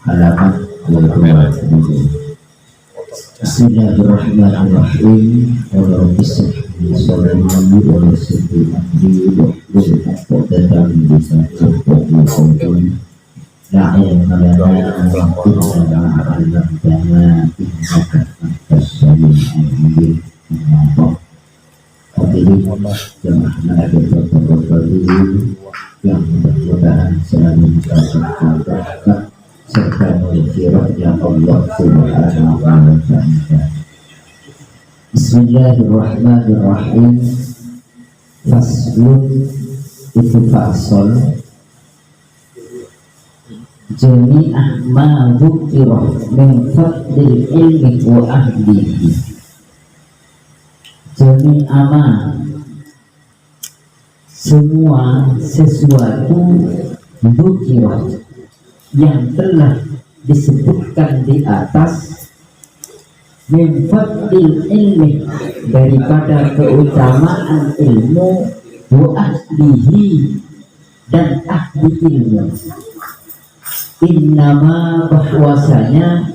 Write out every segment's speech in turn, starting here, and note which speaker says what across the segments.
Speaker 1: halaman 22. Bismillahirrahmanirrahim. Wa bismillahi sallallahu wa sallam wa bisa la ilma lana illa ma 'allamtana innaka antas samiul 'alim. Hadirin jemaah yang mudah-mudahan selalu mendapatkan berkah serta maghfirah-Nya Allah Subhanahu wa ta'ala. Bismillahirrahmanirrahim. Faslun itu fasol jami'ah ma dzukira min fadlil ilmi wa ahlihi. Jami'ah ma semua sesuatu dzukira yang telah disebutkan di atas min fadlil ilmi daripada keutamaan ilmu wa ahlihi dan ahli ilmu. Innama bahwasanya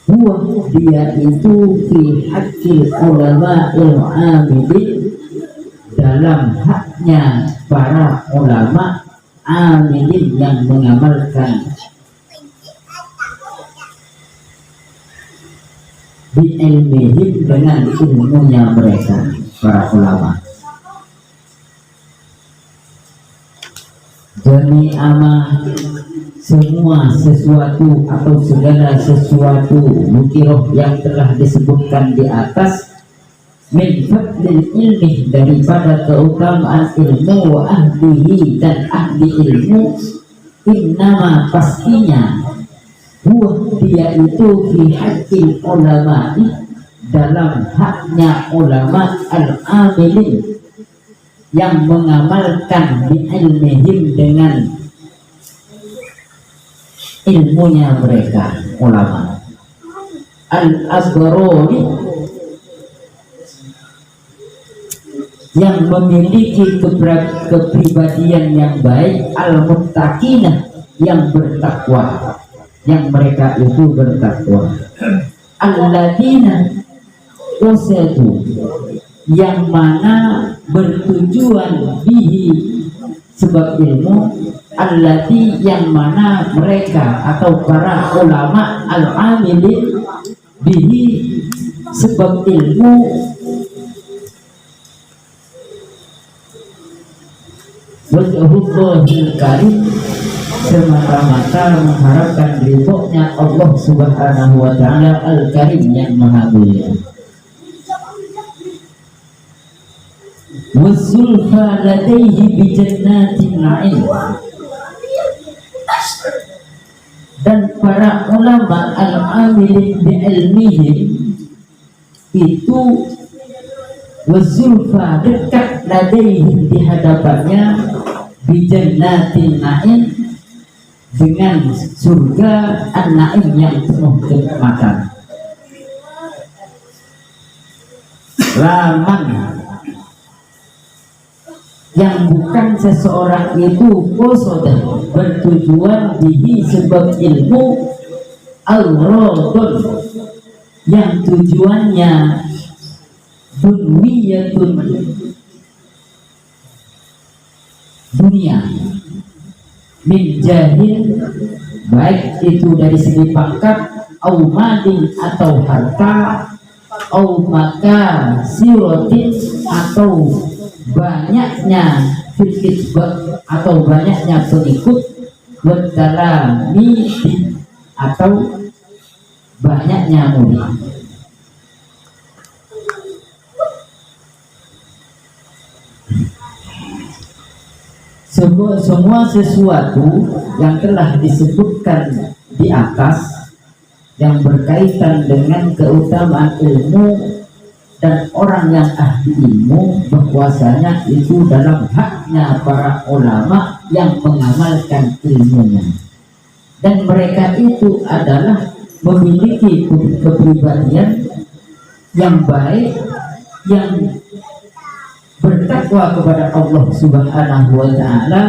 Speaker 1: huwa dia itu fi haqqil ulama'il 'amilin dalam haknya para ulama amilin yang mengamalkan bi ilmihim dengan ilmunya mereka para ulama. Jami'ama semua sesuatu atau segala sesuatu mukiroh yang telah disebutkan di atas min fadlil ilmi daripada keutamaan ilmu wa ahlihi dan ahli ilmu. Innama pastinya huwa dia itu fi haqqil ulama'i dalam haknya ulama al-amilin yang mengamalkan bi ilmihim dengan ilmunya mereka ulama. Al-Asbaroni yang memiliki kepribadian yang baik, al-muttaqinah yang bertakwa, yang mereka itu bertakwa. Alladzina usadu yang mana bertujuan bihi sebab ilmu, allati yang mana mereka atau para ulama al-amilin bihi sebab ilmu wajhullahil karim semata-mata mengharapkan ridhonya Allah Subhanahu wa ta'ala al-karim yang maha mulia. Wasulfa ladaihi bijannatin na'im dan para ulama al-amilin bi ilmihim itu wazulfa dekat ladaihi di hadapannya bijannatin na'im dengan surga an-na'im yang penuh kenikmatan. Laman yang bukan seseorang itu kosodah bertujuan bihi sebab ilmu al-radun yang tujuannya dunwiyatun dunia min jahil baik itu dari segi pangkat au madin atau harta au maka sirotin atau banyaknya fikih atau banyaknya pengikut wadalami atau banyaknya murid. Semua sesuatu yang telah disebutkan di atas yang berkaitan dengan keutamaan ilmu dan orang yang ahli ilmu, bahwasanya itu dalam haknya para ulama yang mengamalkan ilmunya, dan mereka itu adalah memiliki kepribadian yang baik, yang bertakwa kepada Allah Subhanahu wa ta'ala,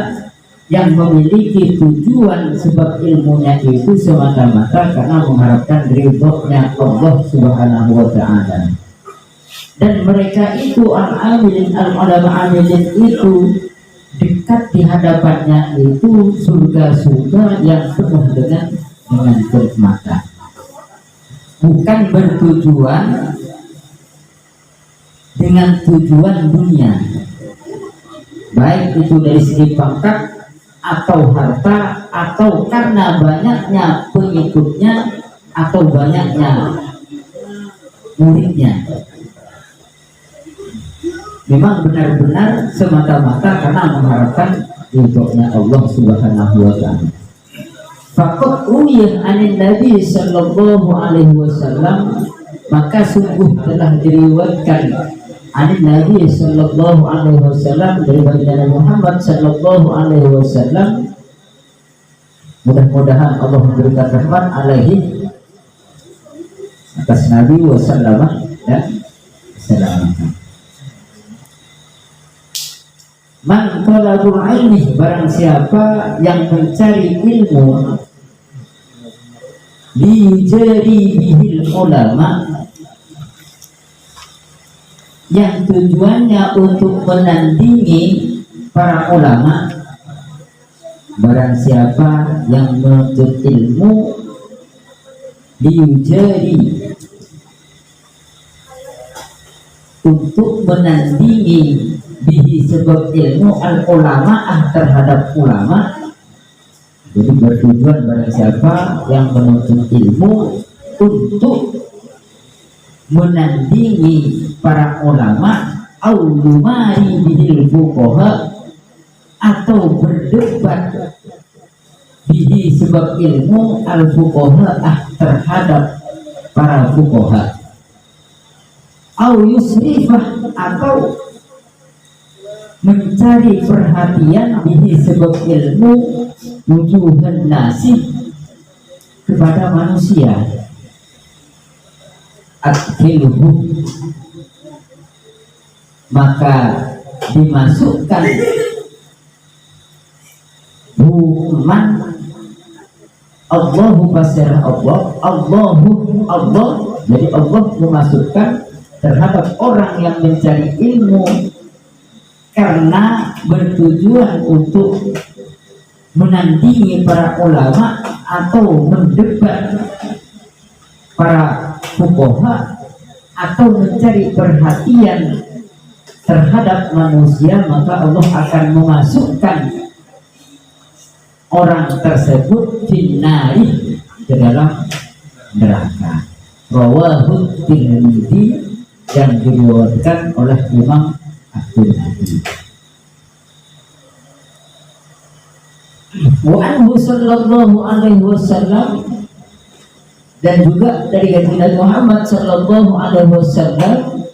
Speaker 1: yang memiliki tujuan sebab ilmunya itu semata-mata karena mengharapkan ridhonya Allah Subhanahu wa Ta'ala. Dan mereka itu al-amilin, al-ulama amilin itu dekat di hadapannya itu surga-surga yang penuh dengan kenikmatan. Bukan bertujuan dengan tujuan dunia, baik itu dari segi pangkat atau harta, atau karena banyaknya pengikutnya atau banyaknya muridnya. Memang benar-benar semata-mata karena mengharapkan ridhonya Allah Subhanahu wa Ta'ala. Faqad ruwiya 'anil Nabi sallallahu alaihi wasallam, maka sungguh telah diriwayatkan Anin Nabi sallallahu alaihi wasallam dari baginda Muhammad sallallahu alaihi wasallam, mudah-mudahan Allah memberikan rahmat alaihi atas Nabi wasallam dan salam. Man talabul ilmi, barang siapa yang mencari ilmu, liyujari bihil ulama, yang tujuannya untuk menandingi para ulama. Barang siapa yang menuntut ilmu, diujari, untuk menandingi bihi sebab ilmu al ulama terhadap ulama. Jadi bertujuan barang siapa yang menuntut ilmu untuk menandingi para ulama, au yumari bihil fuqaha, atau berdebat bihi sebab ilmu al fuqaha terhadap para fuqaha, au yusrifah, atau mencari perhatian bihi sebab ilmu wujuhan nasi, kepada manusia. Akhilhu, maka dimasukkan hukuman Allahu basirah Allah, jadi Allah memasukkan terhadap orang yang mencari ilmu karena bertujuan untuk menandingi para ulama atau mendebat para fuqaha atau mencari perhatian terhadap manusia, maka Allah akan memasukkan orang tersebut finnari, ke dalam neraka. Rawahu Tirmidzi, yang diriwayatkan oleh Imam At-Tirmidzi. Wa anhu sallallahu alaihi wasallam, dan juga dari Nabi Muhammad sallallahu alaihi wasallam,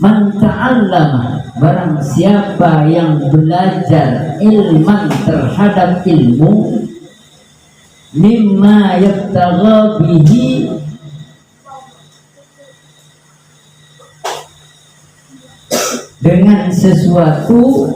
Speaker 1: man ta'allama, barang siapa yang belajar ilman terhadap ilmu, mimma yabtagha bihi, dengan sesuatu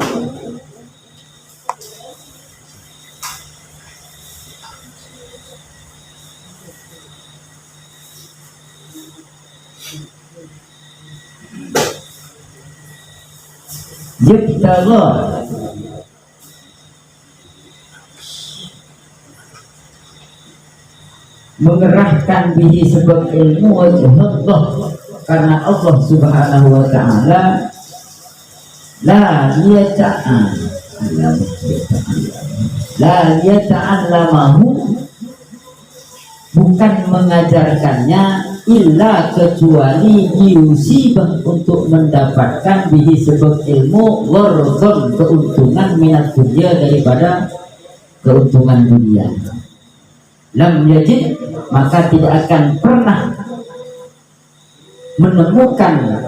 Speaker 1: yabtagha, mengerahkan bihi sebab ilmu wajah Allah, karena Allah Subhanahu wa Ta'ala la yata'allamahu, bukan mengajarkannya, illa kecuali diusibah, untuk mendapatkan bihi sebab ilmu gharzon, keuntungan, minat dunia, daripada keuntungan dunia. Lam yajid, maka tidak akan pernah menemukan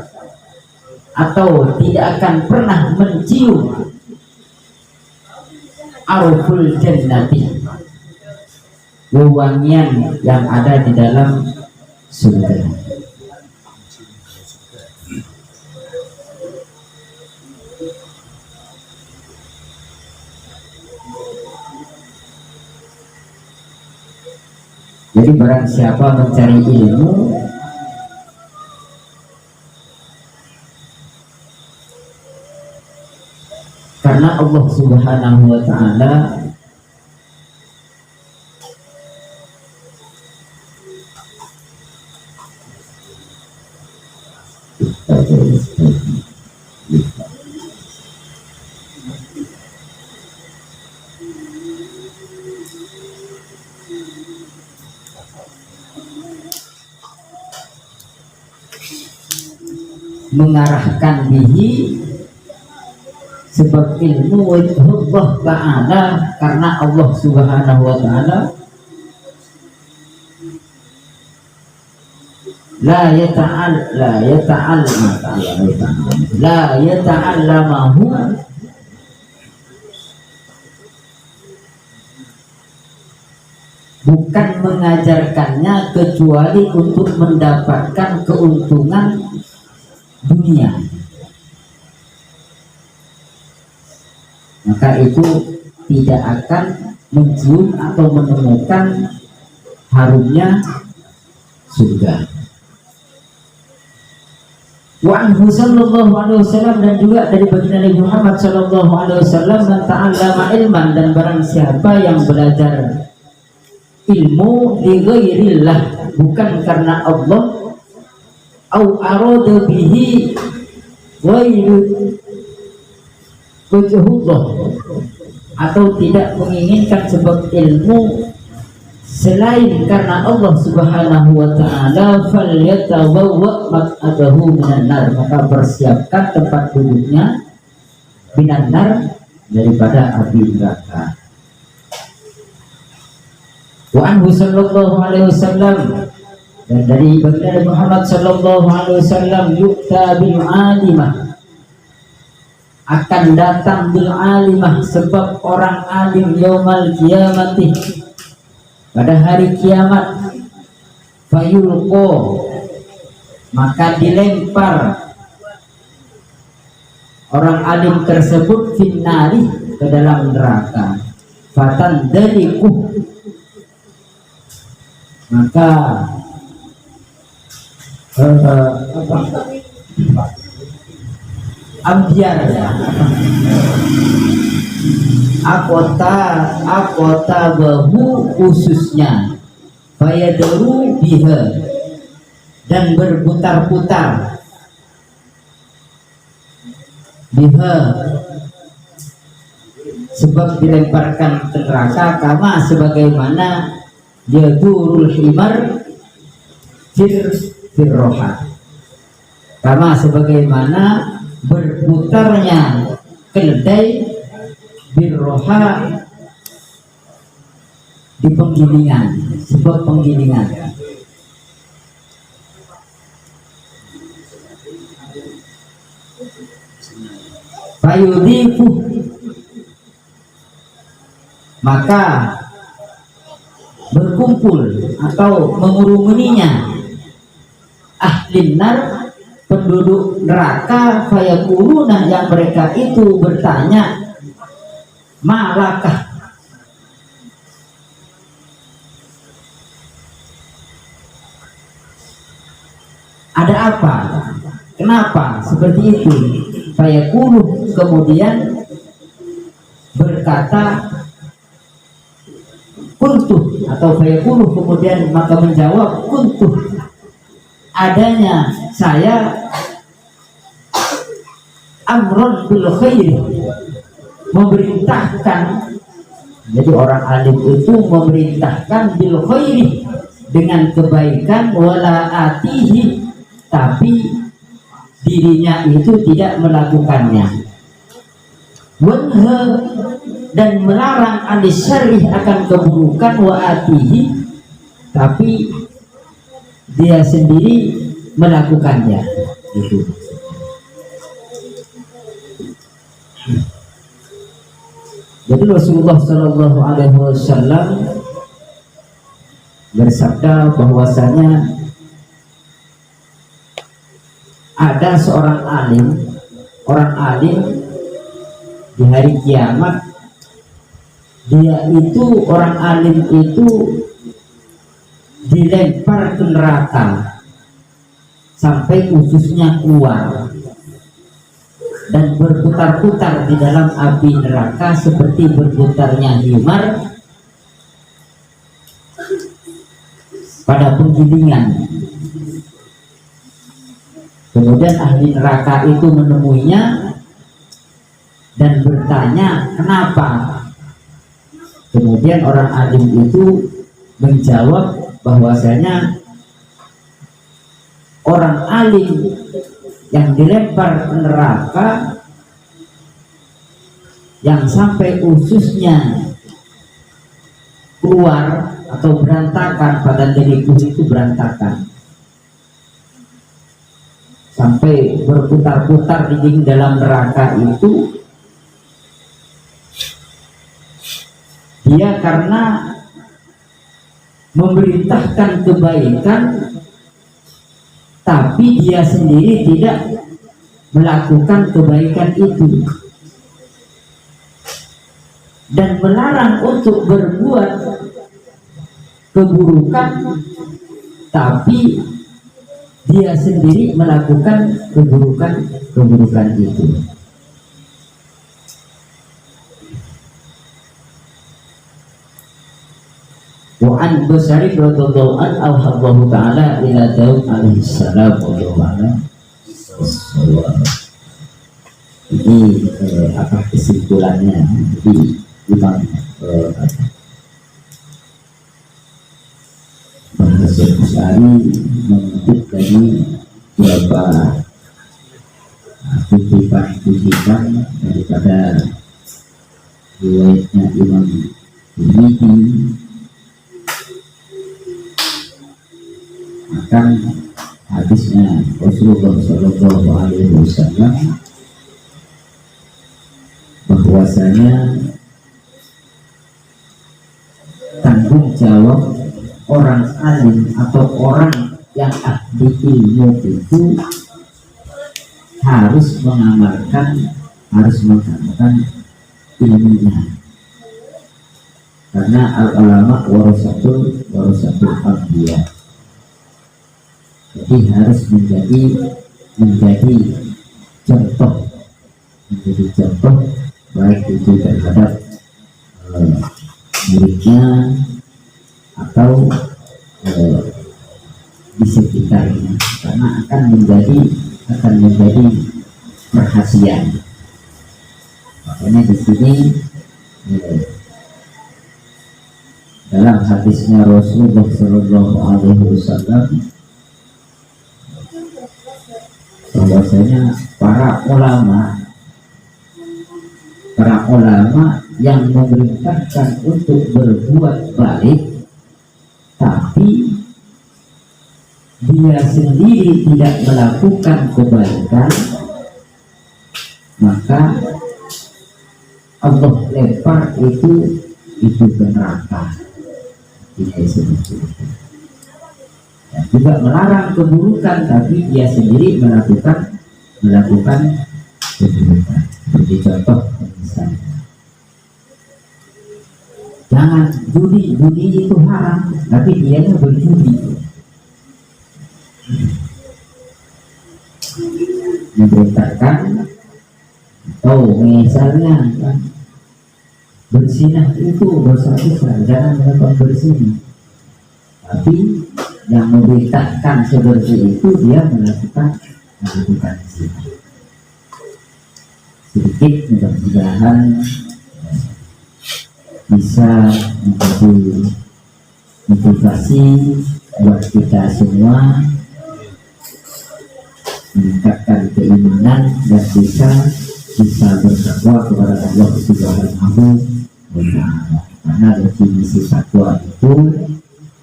Speaker 1: atau tidak akan pernah mencium arful jannati, wewangian yang ada di dalam surga. Jadi barang siapa mencari ilmu karena Allah Subhanahu wa taala, mengarahkan bihi, sebab ilmu Allah Ta'ala, karena Allah Subhanahu wa Ta'ala la yata'allamahu, bukan mengajarkannya kecuali untuk mendapatkan keuntungan dunia. Maka itu tidak akan mencium atau menemukan harumnya surga. Wa anhu sallallahu alaihi wasallam, dan juga dari baginda Nabi Muhammad sallallahu alaihi wasallam, man ta'allama ilman, dan barang siapa yang belajar ilmu li ghairillah, bukan karena Allah, au arada bihi ghairu wajhullah, atau tidak menginginkan sebab ilmu selain karena Allah Subhanahu wa ta'ala, falyatawawwa maq'adahu minan nar, maka persiapkan tempat duduknya minan nar, daripada api neraka. Wa anhu sallallahu alaihi wasallam, dan dari baginda Muhammad sallallahu alaihi wasallam, yukta bil alimah, akan datang bil alimah, sebab orang alim, yaumal kiamati, pada hari kiamat, fayulqo, maka dilempar orang alim tersebut finnari, ke dalam neraka, fatan dariku, maka ambiar ya, akota bahu, khususnya fayadaru biha, dan berputar-putar biha, sebab dilemparkan ke neraka, kama sebagaimana yadurul himar firroha, kama sebagaimana berputarnya keledai birroha, di penggilingan, sebab penggilingan. Fayudifu, maka berkumpul atau mengurumuninya ahli nar, penduduk neraka, fayakuluna, yang mereka itu bertanya, malakah, ada apa, kenapa seperti itu? Fayakulu, kemudian berkata kuntuh, atau fayakulu, kemudian maka menjawab kuntuh, adanya saya, amron bil khair, memerintahkan. Jadi orang alim itu memerintahkan bil khairi, dengan kebaikan, wala atihi, tapi dirinya itu tidak melakukannya, wanha, dan melarang anisyarih, akan keburukan, wa atihi, tapi dia sendiri melakukannya. Itu jadi Rasulullah Shallallahu Alaihi Wasallam bersabda bahwasanya ada seorang alim, orang alim di hari kiamat, dia itu, orang alim itu dilempar ke neraka sampai ususnya keluar dan berputar-putar di dalam api neraka seperti berputarnya himar pada penggilingan. Kemudian ahli neraka itu menemuinya dan bertanya kenapa. Kemudian orang alim itu menjawab bahwasanya orang alim yang dilempar ke neraka yang sampai ususnya keluar atau berantakan, pada tubuh itu berantakan sampai berputar-putar di dalam neraka itu, dia karena memerintahkan kebaikan tapi dia sendiri tidak melakukan kebaikan itu dan melarang untuk berbuat keburukan, tapi dia sendiri melakukan keburukan itu. Wa an Basari radhiyallahu anhu auhallahu ta'ala ila Daud alaihi salam ini apa kesimpulannya? Jadi Imam Profesor Basari mengutip dari beberapa kutipan daripada riwayatnya Imam Tirmidzi. Akan hadisnya Rasulullah Shallallahu Alaihi Wasallam bahwasanya tanggung jawab orang alim atau orang yang ahli ilmu itu harus mengamalkan ilmunya, karena al-ulama warasatul anbiya. Jadi harus menjadi contoh baik itu terhadap muridnya atau di sekitarnya, karena akan menjadi perhatian. Makanya di sini dalam hadisnya Rasulullah Shallallahu Alaihi Wasallam bahwasanya para ulama yang memerintahkan untuk berbuat baik tapi dia sendiri tidak melakukan kebaikan, maka Allah lempar itu ke neraka. Dan juga melarang keburukan tapi dia sendiri melakukan keburukan. Seperti contoh misalnya, jangan judi itu haram tapi dia berjudi. Memberitakan atau misalnya berzinah itu dosa besar, jangan melakukan berzinah, tapi yang memberitakan seperti itu dia melakukan zina. Sedikit mudah-mudahan bisa menjadi motivasi buat kita semua meningkatkan keimanan dan bisa bertakwa kepada Allah Subhanahu wa Ta'ala. Karena definisi takwa itu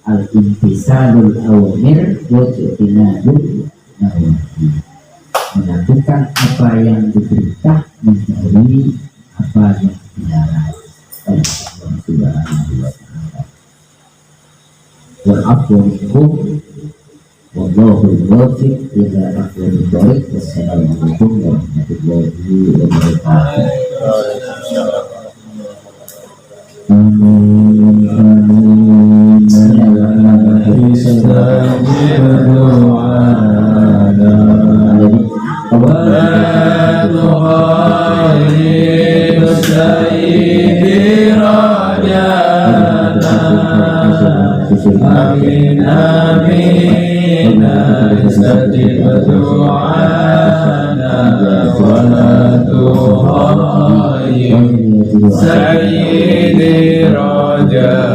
Speaker 1: al-imtisalul awamir wa ijtinabun nawahi, melakukan apa yang diperintah, menjauhi apa yang dilarang oleh Allah Subhanahu wa Ta'ala. Wal afwu minkum wallahu al-muwaffiq ila aqwamit thoriq. Wassalamualaikum warahmatullahi wabarakatuh. Amin.
Speaker 2: آمين آمين استجب دعانا ولا تخيب سيدي رجانا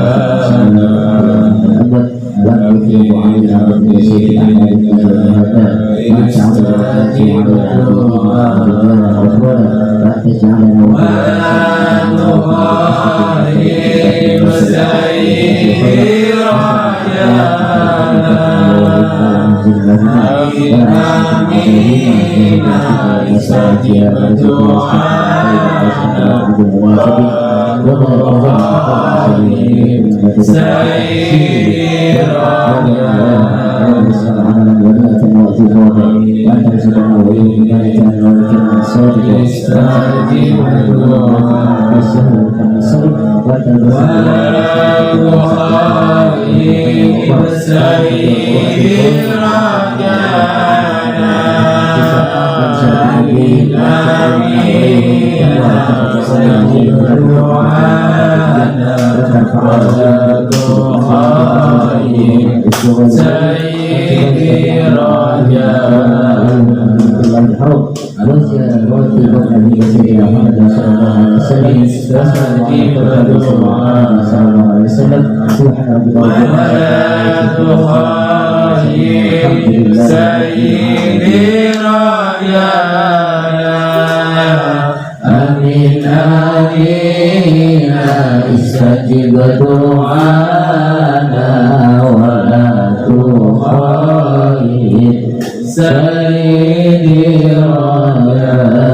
Speaker 2: Amin amin istajib du'ana wa la tukhayyib sayyidi rajana.